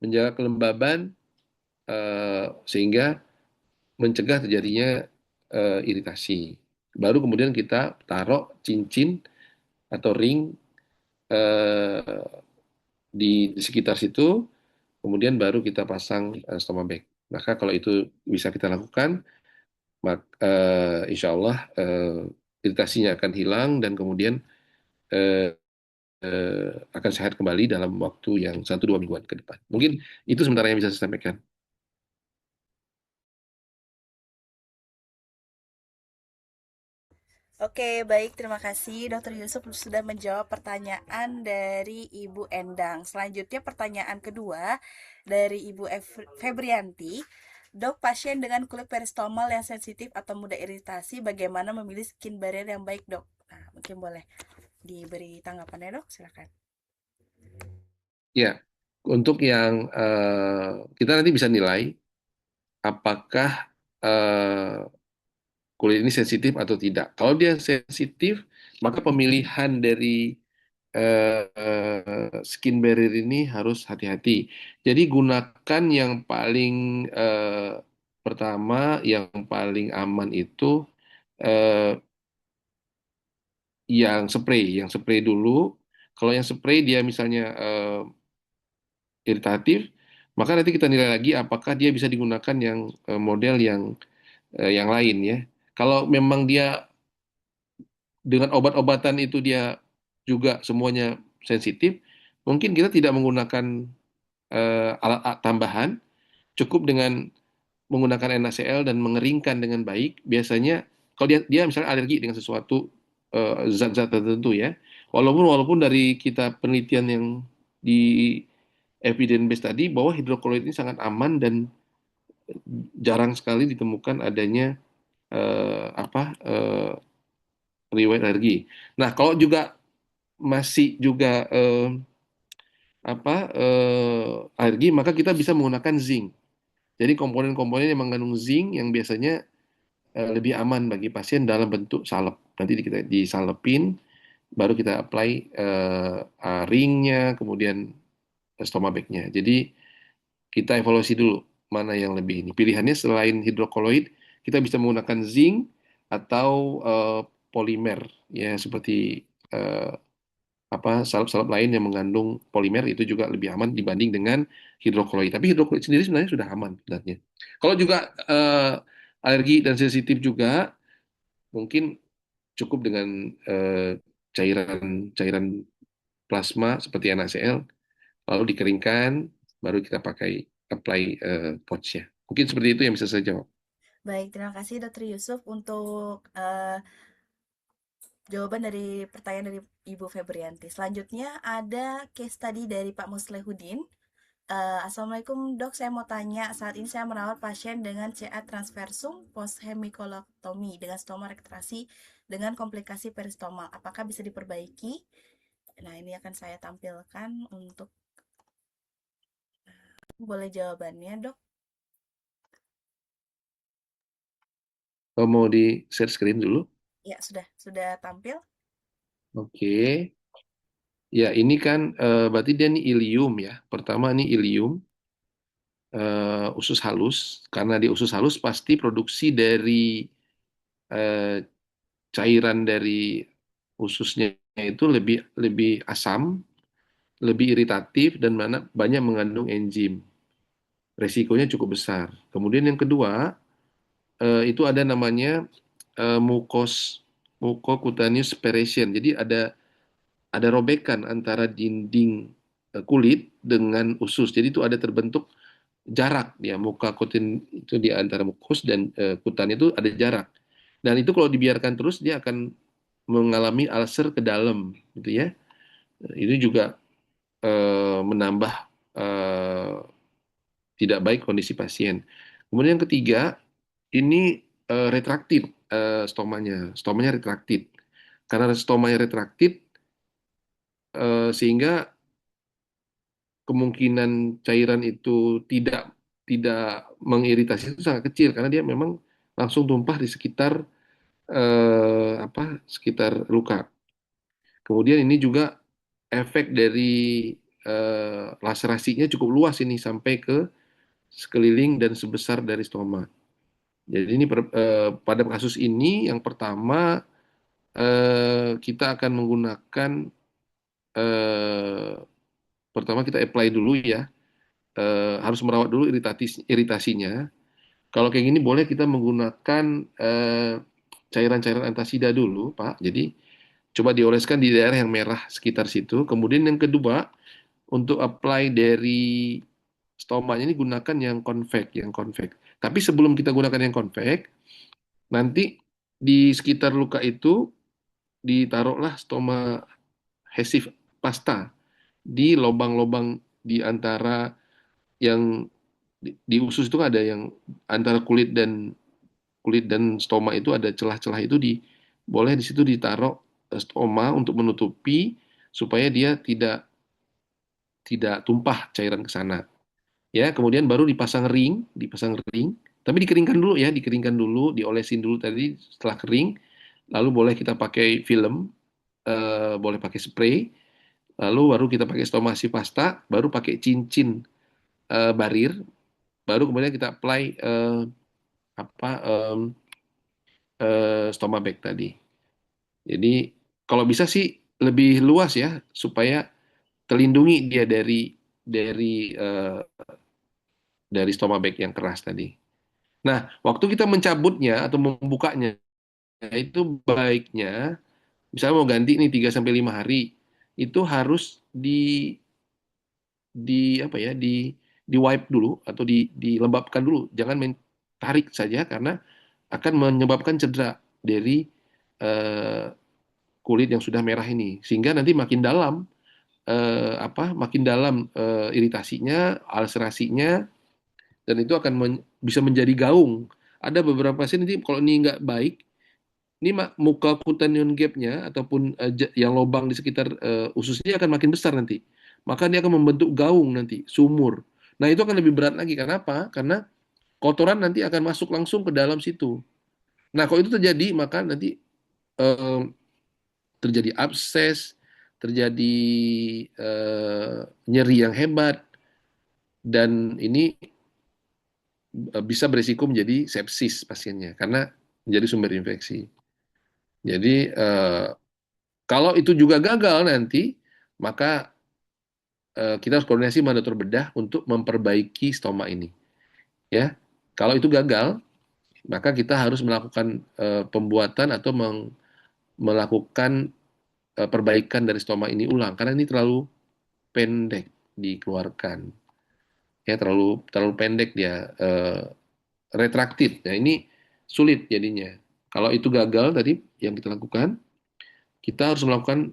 menjaga kelembaban sehingga mencegah terjadinya iritasi. Baru kemudian kita taruh cincin atau ring eh, di sekitar situ, kemudian baru kita pasang stoma bag. Maka kalau itu bisa kita lakukan, insya Allah iritasinya akan hilang dan kemudian eh, akan sehat kembali dalam waktu yang 1-2 mingguan ke depan. Mungkin itu sementara yang bisa saya sampaikan. Oke, baik. Terima kasih Dr. Yusuf sudah menjawab pertanyaan dari Ibu Endang. Selanjutnya pertanyaan kedua dari Ibu Febrianti. Dok, pasien dengan kulit peristomal yang sensitif atau mudah iritasi, bagaimana memilih skin barrier yang baik, dok? Nah, mungkin boleh diberi tanggapannya, dok. Silakan. Ya, untuk yang kita nanti bisa nilai apakah eh, kulit ini sensitif atau tidak. Kalau dia sensitif, maka pemilihan dari skin barrier ini harus hati-hati. Jadi gunakan yang paling pertama, yang paling aman itu eh, yang spray dulu. Kalau yang spray dia misalnya iritatif, maka nanti kita nilai lagi apakah dia bisa digunakan yang model yang lain ya. Kalau memang dia dengan obat-obatan itu dia juga semuanya sensitif, mungkin kita tidak menggunakan alat tambahan, cukup dengan menggunakan NaCl dan mengeringkan dengan baik. Biasanya kalau dia misalnya alergi dengan sesuatu zat-zat tertentu ya, walaupun dari kita penelitian yang di evidence base tadi bahwa hidroklorid ini sangat aman dan jarang sekali ditemukan adanya riwayat alergi. Nah, kalau juga masih juga alergi, maka kita bisa menggunakan zinc. Jadi komponen-komponen yang mengandung zinc yang biasanya lebih aman bagi pasien dalam bentuk salep. Nanti kita disalepin, baru kita apply ringnya, kemudian stomabagnya. Jadi kita evaluasi dulu mana yang lebih ini. Pilihannya selain hidrokoloid, kita bisa menggunakan zinc atau polimer ya seperti eh, salep-salep lain yang mengandung polimer itu juga lebih aman dibanding dengan hidroklorid. Tapi hidroklorid sendiri sebenarnya sudah aman sebenarnya. Kalau juga alergi dan sensitif juga mungkin cukup dengan cairan plasma seperti NaCl lalu dikeringkan baru kita pakai apply pouch-nya. Mungkin seperti itu yang bisa saya jawab. Baik, terima kasih Dokter Yusuf untuk jawaban dari pertanyaan dari Ibu Febrianti. Selanjutnya ada case tadi dari Pak Muslehudin. Assalamualaikum dok, saya mau tanya, saat ini saya merawat pasien dengan CA transversum post hemikolektomi dengan stoma rektrasi dengan komplikasi peristoma. Apakah bisa diperbaiki? Nah, ini akan saya tampilkan untuk boleh jawabannya dok. Kalau mau di share screen dulu. Ya, sudah tampil. Oke. Ya, ini kan berarti dia ini ilium ya. Pertama ini ilium. Usus halus. Karena di usus halus pasti produksi dari eh, cairan dari ususnya itu lebih lebih asam, lebih iritatif dan banyak mengandung enzim. Resikonya cukup besar. Kemudian yang kedua, itu ada namanya mucocutaneous separation. Jadi ada robekan antara dinding kulit dengan usus. Jadi itu ada terbentuk jarak ya muka kutin itu di antara mukus dan kutan itu ada jarak. Dan itu kalau dibiarkan terus dia akan mengalami ulcer ke dalam gitu ya. Ini juga menambah eh, tidak baik kondisi pasien. Kemudian yang ketiga ini retraktit stomanya. Stomanya retraktit. Karena stomanya retraktit sehingga kemungkinan cairan itu tidak tidak mengiritasi itu sangat kecil karena dia memang langsung tumpah di sekitar sekitar luka. Kemudian ini juga efek dari laserasinya cukup luas ini sampai ke sekeliling dan sebesar dari stoma. Jadi ini pada kasus ini yang pertama kita akan menggunakan eh, pertama kita apply dulu ya, harus merawat dulu iritasinya. Kalau kayak gini boleh kita menggunakan cairan-cairan antasida dulu, Pak. Jadi coba dioleskan di daerah yang merah sekitar situ. Kemudian yang kedua, untuk apply dari stomanya ini gunakan yang konvek. Tapi sebelum kita gunakan yang konvek, nanti di sekitar luka itu ditaruhlah stoma adhesive pasta di lubang-lubang di antara yang Di usus itu ada yang antara kulit dan stoma itu ada celah-celah itu boleh di situ ditaruh stoma untuk menutupi supaya dia tidak tidak tumpah cairan ke sana. Ya, kemudian baru dipasang ring, tapi dikeringkan dulu ya, dikeringkan dulu, diolesin dulu tadi setelah kering, lalu boleh kita pakai film, boleh pakai spray, lalu baru kita pakai stomasi pasta, baru pakai cincin barir, baru kemudian kita apply apa stoma bag tadi. Jadi kalau bisa sih lebih luas ya supaya terlindungi dia dari stoma bag yang keras tadi. Nah, waktu kita mencabutnya atau membukanya itu baiknya misalnya mau ganti nih 3 sampai 5 hari itu harus di apa ya di wipe dulu atau dilembabkan dulu. Jangan main tarik saja karena akan menyebabkan cedera dari eh, kulit yang sudah merah ini sehingga nanti makin dalam makin dalam iritasinya, ulcerasinya dan itu akan bisa menjadi gaung. Ada beberapa pasien nanti kalau ini nggak baik, ini muka cutaneous gap-nya ataupun yang lubang di sekitar ususnya akan makin besar nanti. Maka dia akan membentuk gaung nanti, sumur. Nah, itu akan lebih berat lagi. Kenapa? Karena kotoran nanti akan masuk langsung ke dalam situ. Nah, kalau itu terjadi, maka nanti eh, terjadi abses, terjadi nyeri yang hebat, dan ini bisa berisiko menjadi sepsis pasiennya karena menjadi sumber infeksi. Jadi kalau itu juga gagal nanti, maka kita harus koordinasi sama dokter bedah untuk memperbaiki stoma ini. Ya, kalau itu gagal, maka kita harus melakukan pembuatan atau melakukan perbaikan dari stoma ini ulang karena ini terlalu pendek dikeluarkan. Ya, terlalu terlalu pendek dia retraktif. Nah, ini sulit jadinya. Kalau itu gagal tadi yang kita lakukan, kita harus melakukan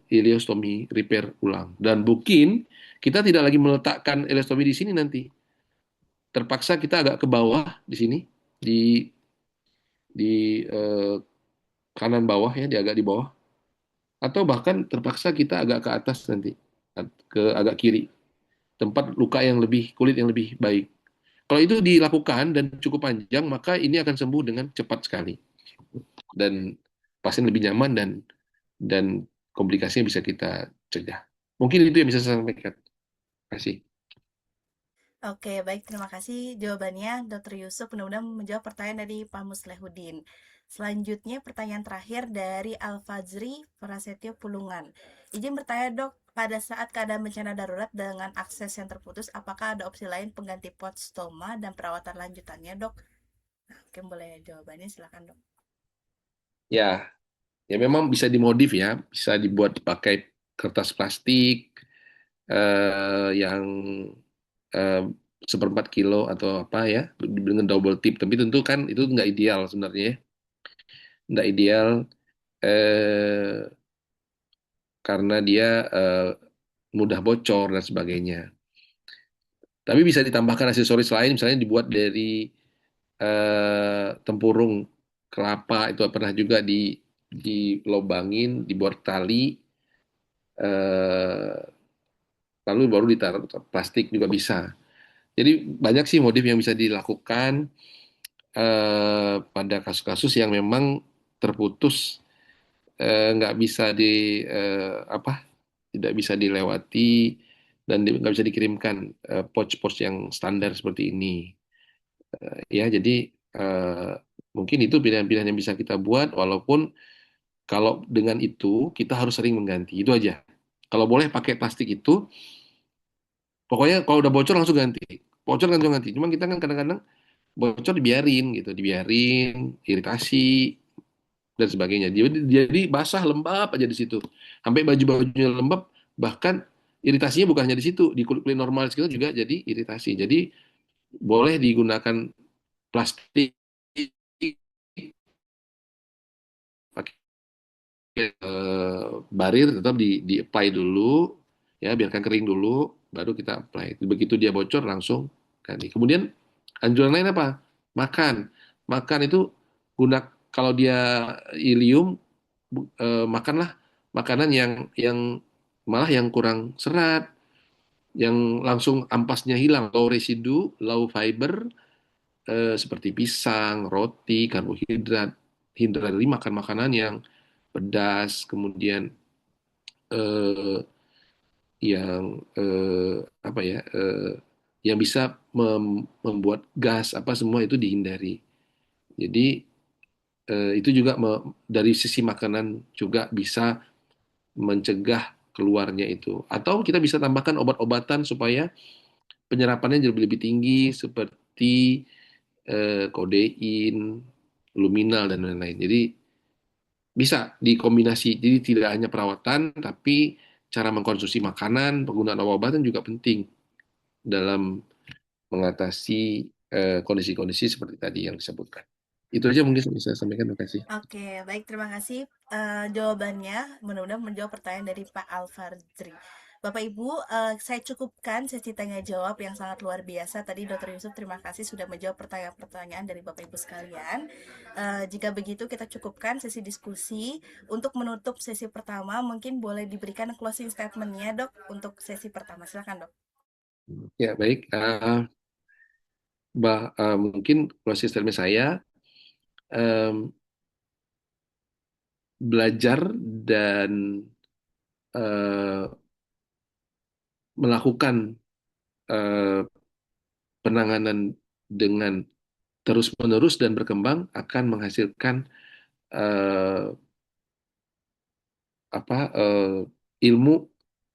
ileostomi repair ulang. Dan mungkin kita tidak lagi meletakkan ileostomi di sini nanti. Terpaksa kita agak ke bawah di sini, di di kanan bawah ya, di agak di bawah. Atau bahkan terpaksa kita agak ke atas nanti, ke agak kiri, tempat luka yang lebih, kulit yang lebih baik. Kalau itu dilakukan dan cukup panjang, maka ini akan sembuh dengan cepat sekali. Dan pasien lebih nyaman dan komplikasinya bisa kita cegah. Mungkin itu yang bisa saya sampaikan. Terima kasih. Oke, baik. Terima kasih jawabannya, Dr. Yusuf. Mudah-mudahan menjawab pertanyaan dari Pak Muslehudin. Selanjutnya, pertanyaan terakhir dari Al-Fajri Prasetyo Pulungan. Izin bertanya, dok, pada saat keadaan bencana darurat dengan akses yang terputus, apakah ada opsi lain pengganti pot stoma dan perawatan lanjutannya, dok? Nah, mungkin boleh jawabannya, silakan, dok. Ya, ya memang bisa dimodif ya, bisa dibuat pakai kertas plastik yang eh, 1/4 kilo atau apa ya, dengan double tip. Tapi tentu kan itu nggak ideal sebenarnya, ya. Nggak ideal eh, karena dia mudah bocor dan sebagainya. Tapi bisa ditambahkan aksesoris lain, misalnya dibuat dari tempurung kelapa itu pernah juga dilobangin, dibuat tali, eh, lalu baru ditaruh plastik juga bisa. Jadi banyak sih modif yang bisa dilakukan pada kasus-kasus yang memang terputus, nggak bisa apa, tidak bisa dilewati dan nggak bisa dikirimkan pouch-pouch yang standar seperti ini. Ya, jadi eh, mungkin itu pilihan-pilihan yang bisa kita buat, walaupun kalau dengan itu kita harus sering mengganti. Itu aja. Kalau boleh pakai plastik itu, pokoknya kalau udah bocor langsung ganti. Bocor langsung ganti. Cuman kita kan kadang-kadang bocor dibiarin gitu, dibiarin, iritasi dan sebagainya. Jadi basah lembab aja di situ. Sampai baju-bajunya lembab, bahkan iritasinya bukan hanya di situ, di kulit-kulit normal sekitar juga jadi iritasi. Jadi boleh digunakan plastik pakai barir tetap di apply dulu ya, biarkan kering dulu baru kita apply. Begitu dia bocor langsung Tadi. Kemudian anjuran lain apa? Makan. Makan itu kalau dia ilium, makanlah makanan yang malah yang kurang serat, yang langsung ampasnya hilang, low residu, low fiber, seperti pisang, roti, karbohidrat. Hindari makan makanan yang pedas, kemudian eh, yang apa ya, yang bisa membuat gas apa semua itu dihindari. Jadi itu juga dari sisi makanan juga bisa mencegah keluarnya itu. Atau kita bisa tambahkan obat-obatan supaya penyerapannya jadi lebih tinggi seperti kodein, luminal dan lain-lain. Jadi bisa dikombinasi. Jadi tidak hanya perawatan, tapi cara mengkonsumsi makanan, penggunaan obat-obatan juga penting dalam mengatasi kondisi-kondisi seperti tadi yang disebutkan. Itu aja mungkin bisa saya sampaikan. Terima kasih. Oke, baik, terima kasih jawabannya. Mudah-mudahan menjawab pertanyaan dari Pak Alfardri. Bapak Ibu, saya cukupkan sesi tanya jawab yang sangat luar biasa. Tadi Dokter Yusuf, terima kasih sudah menjawab pertanyaan-pertanyaan dari Bapak Ibu sekalian. Jika begitu, kita cukupkan sesi diskusi. Untuk menutup sesi pertama, mungkin boleh diberikan closing statement-nya, Dok, untuk sesi pertama. Silakan, Dok. Ya, baik. Mungkin proses statement saya, em, belajar dan eh, melakukan eh, penanganan dengan terus-menerus dan berkembang akan menghasilkan eh, ilmu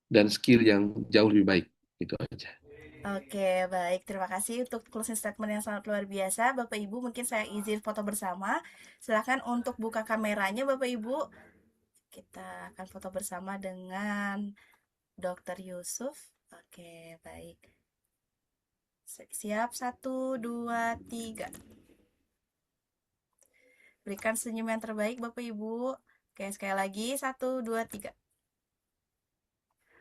dan skill yang jauh lebih baik. Itu aja. Oke, baik. Terima kasih untuk closing statement yang sangat luar biasa. Bapak Ibu, mungkin saya izin foto bersama. Silakan untuk buka kameranya, Bapak Ibu. Kita akan foto bersama dengan Dokter Yusuf. Oke, baik. Siap, satu, dua, tiga. Berikan senyum yang terbaik, Bapak Ibu. Oke, sekali lagi. Satu, dua, tiga.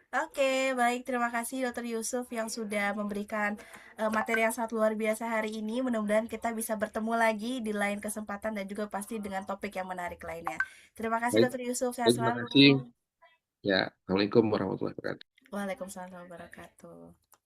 Oke, baik. Terima kasih Dokter Yusuf yang sudah memberikan materi yang sangat luar biasa hari ini. Mudah-mudahan kita bisa bertemu lagi di lain kesempatan dan juga pasti dengan topik yang menarik lainnya. Terima kasih Baik, Dokter Yusuf. Sehat baik, terima selalu. kasih. Ya, Assalamualaikum warahmatullahi wabarakatuh. Waalaikumsalam warahmatullahi wabarakatuh.